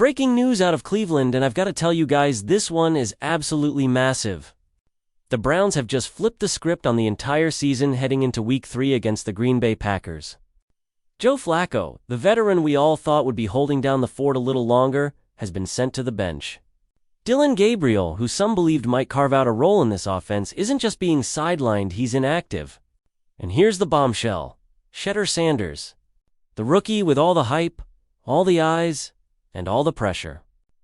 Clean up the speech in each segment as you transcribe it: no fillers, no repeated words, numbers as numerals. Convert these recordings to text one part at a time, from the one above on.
Breaking news out of Cleveland, and I've got to tell you guys, this one is absolutely massive. The Browns have just flipped the script on the entire season heading into Week 3 against the Green Bay Packers. Joe Flacco, the veteran we all thought would be holding down the fort a little longer, has been sent to the bench. Dillon Gabriel, who some believed might carve out a role in this offense, isn't just being sidelined, he's inactive. And here's the bombshell: Shedeur Sanders, the rookie with all the hype, all the eyes, and all the pressure.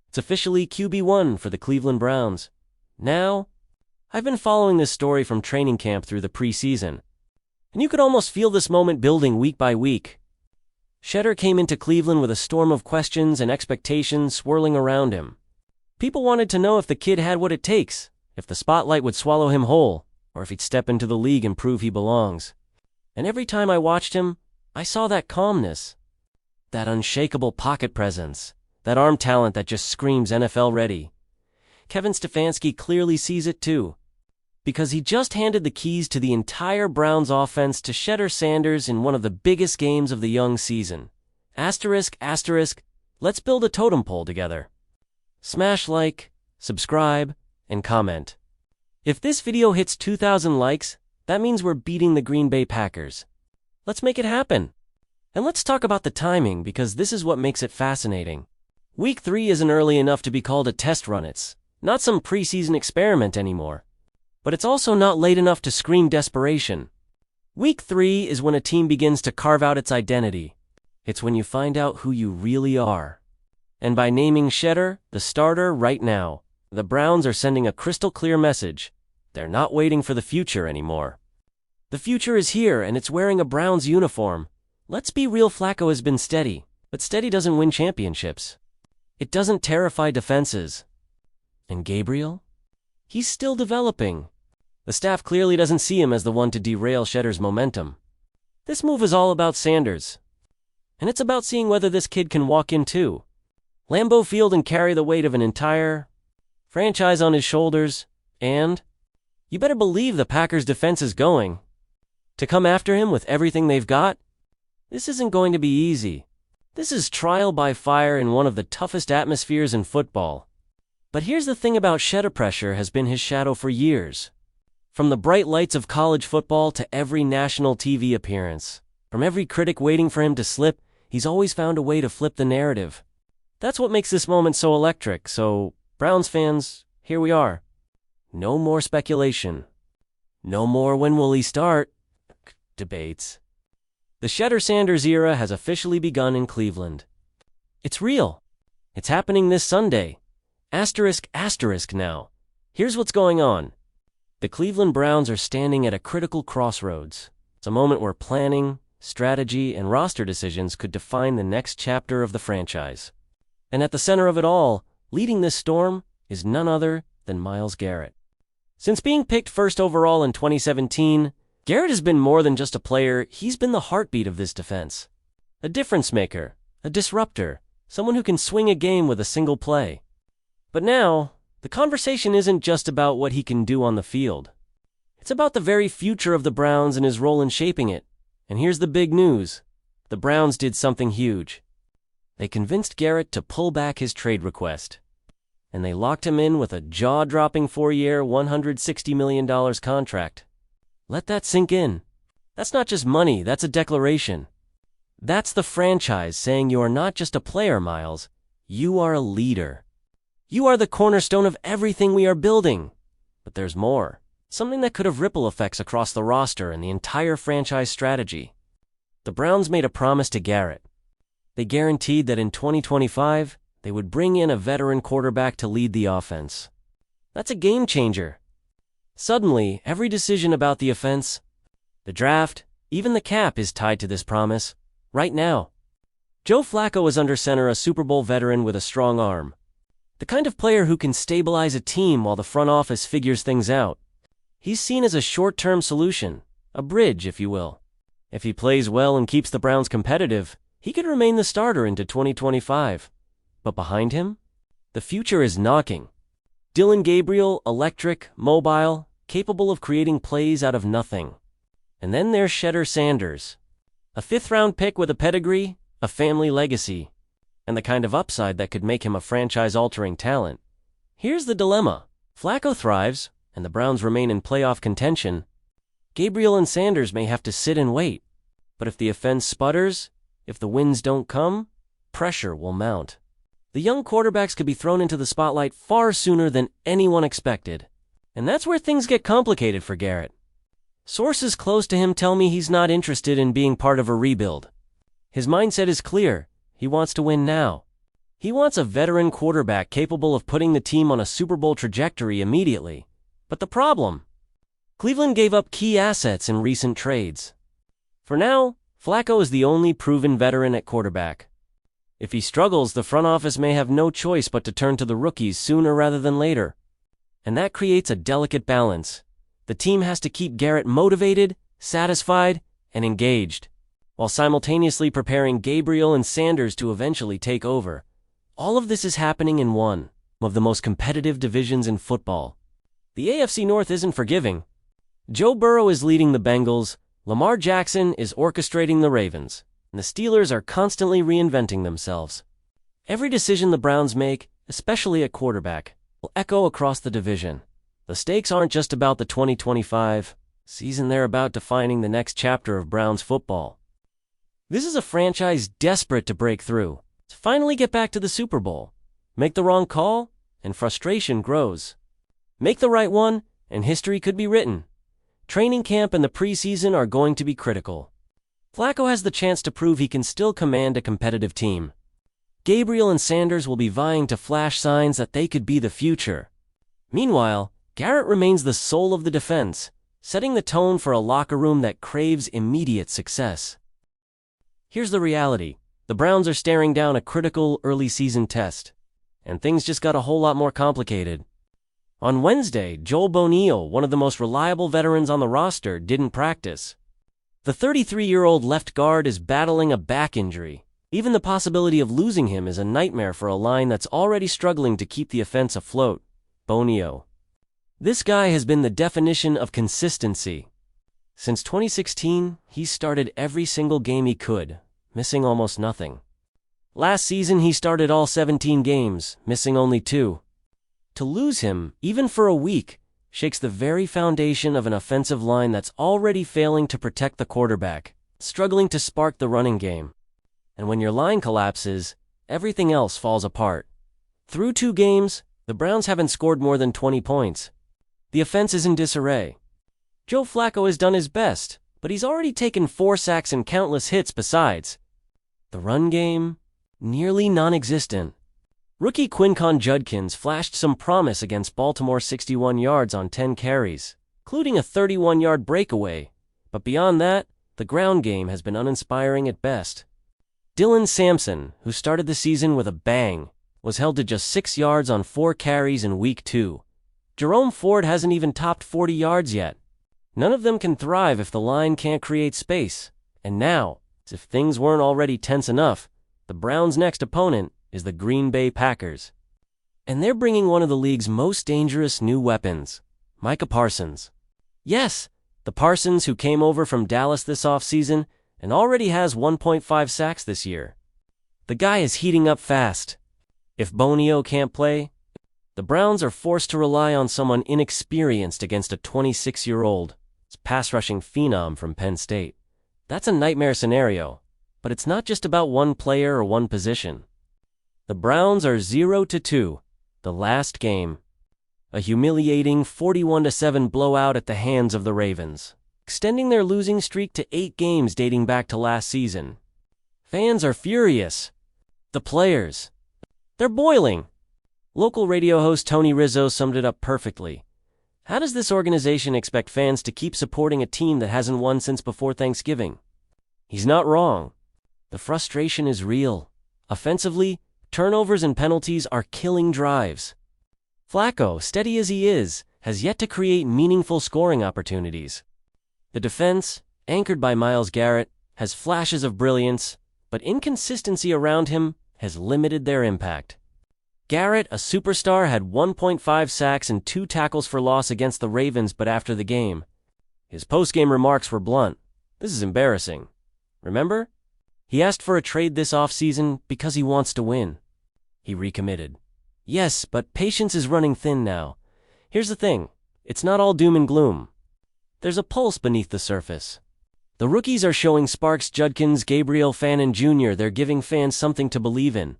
It's officially QB1 for the Cleveland Browns. Now, I've been following this story from training camp through the preseason, and you could almost feel this moment building week by week. Shedeur came into Cleveland with a storm of questions and expectations swirling around him. People wanted to know if the kid had what it takes, if the spotlight would swallow him whole, or if he'd step into the league and prove he belongs. And every time I watched him, I saw that calmness, that unshakable pocket presence, that arm talent that just screams NFL ready. Kevin Stefanski clearly sees it too, because he just handed the keys to the entire Browns offense to Shedeur Sanders in one of the biggest games of the young season. Asterisk, let's build a totem pole together. Smash like, subscribe, and comment. If this video hits 2,000 likes, that means we're beating the Green Bay Packers. Let's make it happen. And let's talk about the timing, because this is what makes it fascinating. Week 3 isn't early enough to be called a test run. It's not some preseason experiment anymore. But it's also not late enough to scream desperation. Week 3 is when a team begins to carve out its identity. It's when you find out who you really are. And by naming Shedeur the starter right now, the Browns are sending a crystal clear message. They're not waiting for the future anymore. The future is here, and it's wearing a Browns uniform. Let's be real, Flacco has been steady, but steady doesn't win championships. It doesn't terrify defenses. And Gabriel? He's still developing. The staff clearly doesn't see him as the one to derail Shedeur's momentum. This move is all about Sanders. And it's about seeing whether this kid can walk in too. Lambeau Field and carry the weight of an entire franchise on his shoulders, and you better believe the Packers' defense is going to come after him with everything they've got. This isn't going to be easy. This is trial by fire in one of the toughest atmospheres in football. But here's the thing about Shedeur: pressure has been his shadow for years. From the bright lights of college football to every national TV appearance, from every critic waiting for him to slip, he's always found a way to flip the narrative. That's what makes this moment so electric. So, Browns fans, here we are. No more speculation. No more when will he start debates. The Shedeur Sanders era has officially begun in Cleveland. It's real. It's happening this Sunday. Asterisk now. Here's what's going on. The Cleveland Browns are standing at a critical crossroads. It's a moment where planning, strategy, and roster decisions could define the next chapter of the franchise. And at the center of it all, leading this storm, is none other than Myles Garrett. Since being picked first overall in 2017, Garrett has been more than just a player. He's been the heartbeat of this defense. A difference maker, a disruptor, someone who can swing a game with a single play. But now, the conversation isn't just about what he can do on the field. It's about the very future of the Browns and his role in shaping it. And here's the big news. The Browns did something huge. They convinced Garrett to pull back his trade request. And they locked him in with a jaw-dropping 4-year, $160 million contract. Let that sink in. That's not just money, that's a declaration. That's the franchise saying you are not just a player, Myles. You are a leader. You are the cornerstone of everything we are building. But there's more. Something that could have ripple effects across the roster and the entire franchise strategy. The Browns made a promise to Garrett. They guaranteed that in 2025, they would bring in a veteran quarterback to lead the offense. That's a game changer. Suddenly, every decision about the offense, the draft, even the cap is tied to this promise, right now. Joe Flacco is under center, a Super Bowl veteran with a strong arm. The kind of player who can stabilize a team while the front office figures things out. He's seen as a short-term solution, a bridge, if you will. If he plays well and keeps the Browns competitive, he could remain the starter into 2025. But behind him, the future is knocking. Dillon Gabriel, electric, mobile, capable of creating plays out of nothing. And then there's Shedeur Sanders, a 5th-round pick with a pedigree, a family legacy. and the kind of upside that could make him a franchise-altering talent. Here's the dilemma. Flacco thrives, and the Browns remain in playoff contention. Gabriel and Sanders may have to sit and wait. But if the offense sputters, if the wins don't come, pressure will mount. The young quarterbacks could be thrown into the spotlight far sooner than anyone expected. And that's where things get complicated for Garrett. Sources close to him tell me he's not interested in being part of a rebuild. His mindset is clear. He wants to win now. He wants a veteran quarterback capable of putting the team on a Super Bowl trajectory immediately. But the problem? Cleveland gave up key assets in recent trades. For now, Flacco is the only proven veteran at quarterback. If he struggles, the front office may have no choice but to turn to the rookies sooner rather than later. And that creates a delicate balance. The team has to keep Garrett motivated, satisfied, and engaged, while simultaneously preparing Gabriel and Sanders to eventually take over. All of this is happening in one of the most competitive divisions in football. The AFC North isn't forgiving. Joe Burrow is leading the Bengals, Lamar Jackson is orchestrating the Ravens, and the Steelers are constantly reinventing themselves. Every decision the Browns make, especially at quarterback, will echo across the division. The stakes aren't just about the 2025 season, they're about defining the next chapter of Browns football. This is a franchise desperate to break through, to finally get back to the Super Bowl. Make the wrong call, and frustration grows. Make the right one, and history could be written. Training camp and the preseason are going to be critical. Flacco has the chance to prove he can still command a competitive team. Gabriel and Sanders will be vying to flash signs that they could be the future. Meanwhile, Garrett remains the soul of the defense, setting the tone for a locker room that craves immediate success. Here's the reality. The Browns are staring down a critical early season test, and things just got a whole lot more complicated. On Wednesday, Joel Bonillo, one of the most reliable veterans on the roster, didn't practice. The 33-year-old left guard is battling a back injury. Even the possibility of losing him is a nightmare for a line that's already struggling to keep the offense afloat. Bonillo. This guy has been the definition of consistency. Since 2016, he's started every single game he could, missing almost nothing. Last season, he started all 17 games, missing only 2. To lose him, even for a week, shakes the very foundation of an offensive line that's already failing to protect the quarterback, struggling to spark the running game. And when your line collapses, everything else falls apart. Through 2 games, the Browns haven't scored more than 20 points. The offense is in disarray. Joe Flacco has done his best, but he's already taken 4 sacks and countless hits besides. The run game? Nearly non-existent. Rookie Quinton Judkins flashed some promise against Baltimore, 61 yards on 10 carries, including a 31-yard breakaway, but beyond that, the ground game has been uninspiring at best. Dylan Sampson, who started the season with a bang, was held to just 6 yards on 4 carries in Week 2. Jerome Ford hasn't even topped 40 yards yet. None of them can thrive if the line can't create space. And now, as if things weren't already tense enough, the Browns' next opponent is the Green Bay Packers. And they're bringing one of the league's most dangerous new weapons, Micah Parsons. Yes, the Parsons who came over from Dallas this offseason and already has 1.5 sacks this year. The guy is heating up fast. If Bonillo can't play, the Browns are forced to rely on someone inexperienced against a 26-year-old pass-rushing phenom from Penn State. That's a nightmare scenario, but it's not just about one player or one position. The Browns are 0-2, the last game. A humiliating 41-7 blowout at the hands of the Ravens, extending their losing streak to 8 games dating back to last season. Fans are furious. The players, they're boiling. Local radio host Tony Rizzo summed it up perfectly. How does this organization expect fans to keep supporting a team that hasn't won since before Thanksgiving? He's not wrong. The frustration is real. Offensively, turnovers and penalties are killing drives. Flacco, steady as he is, has yet to create meaningful scoring opportunities. The defense, anchored by Myles Garrett, has flashes of brilliance, but inconsistency around him has limited their impact. Garrett, a superstar, had 1.5 sacks and 2 tackles for loss against the Ravens, but after the game, his post-game remarks were blunt. "This is embarrassing. Remember? He asked for a trade this offseason because he wants to win. He recommitted. Yes, but patience is running thin now. Here's the thing. It's not all doom and gloom. There's a pulse beneath the surface. The rookies are showing sparks. Judkins, Gabriel, Fannin Jr. They're giving fans something to believe in.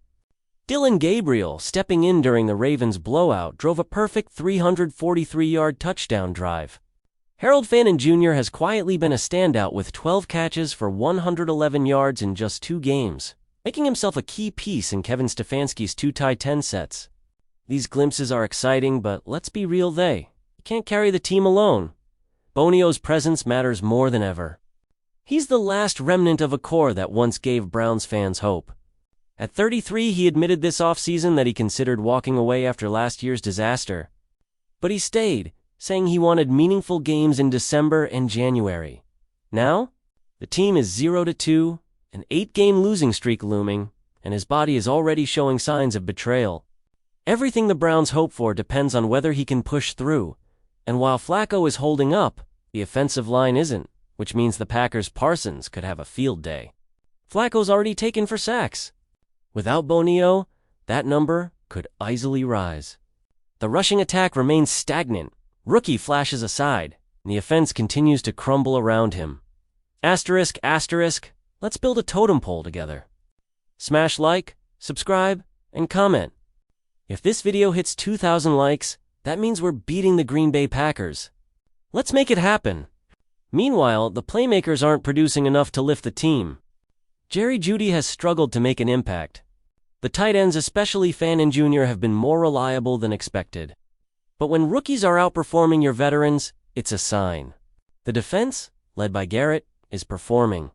Dillon Gabriel, stepping in during the Ravens' blowout, drove a perfect 343-yard touchdown drive. Harold Fannin Jr. has quietly been a standout with 12 catches for 111 yards in just 2 games, making himself a key piece in Kevin Stefanski's 2 tight end sets. These glimpses are exciting, but let's be real, they can't carry the team alone. Bonio's presence matters more than ever. He's the last remnant of a core that once gave Browns fans hope. At 33, he admitted this offseason that he considered walking away after last year's disaster. But he stayed, saying he wanted meaningful games in December and January. Now, the team is 0-2, an 8-game losing streak looming, and his body is already showing signs of betrayal. Everything the Browns hope for depends on whether he can push through, and while Flacco is holding up, the offensive line isn't, which means the Packers' Parsons could have a field day. Flacco's already taken for sacks. Without Bonio, that number could easily rise. The rushing attack remains stagnant. Rookie flashes aside, and the offense continues to crumble around him. Asterisk, asterisk, let's build a totem pole together. Smash like, subscribe, and comment. If this video hits 2,000 likes, that means we're beating the Green Bay Packers. Let's make it happen. Meanwhile, the playmakers aren't producing enough to lift the team. Jerry Jeudy has struggled to make an impact. The tight ends, especially Fannin Jr., have been more reliable than expected. But when rookies are outperforming your veterans, it's a sign. The defense, led by Garrett, is performing.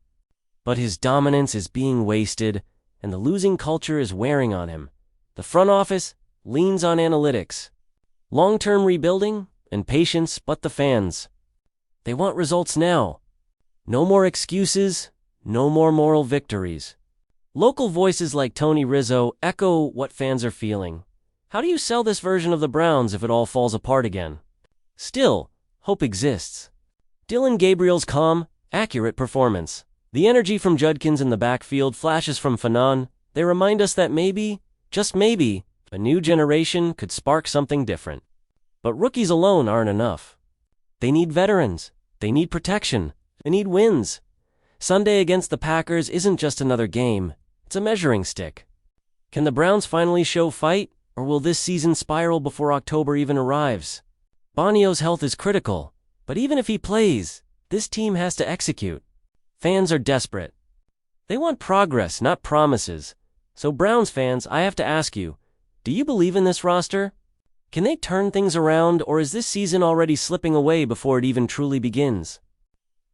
But his dominance is being wasted, and the losing culture is wearing on him. The front office leans on analytics, long-term rebuilding, and patience, but the fans, they want results now. No more excuses, no more moral victories. Local voices like Tony Rizzo echo what fans are feeling. How do you sell this version of the Browns if it all falls apart again? Still, hope exists. Dillon Gabriel's calm, accurate performance, the energy from Judkins in the backfield, flashes from Fannin, they remind us that maybe, just maybe, a new generation could spark something different. But rookies alone aren't enough. They need veterans. They need protection. They need wins. Sunday against the Packers isn't just another game. It's a measuring stick. Can the Browns finally show fight, or will this season spiral before October even arrives? Bonio's health is critical, but even if he plays, this team has to execute. Fans are desperate. They want progress, not promises. So Browns fans, I have to ask you, do you believe in this roster? Can they turn things around, or is this season already slipping away before it even truly begins?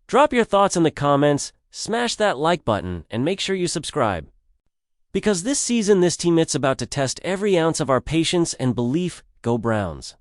Drop your thoughts in the comments, smash that like button, and make sure you subscribe. Because this season, this team, it's about to test every ounce of our patience and belief. Go Browns.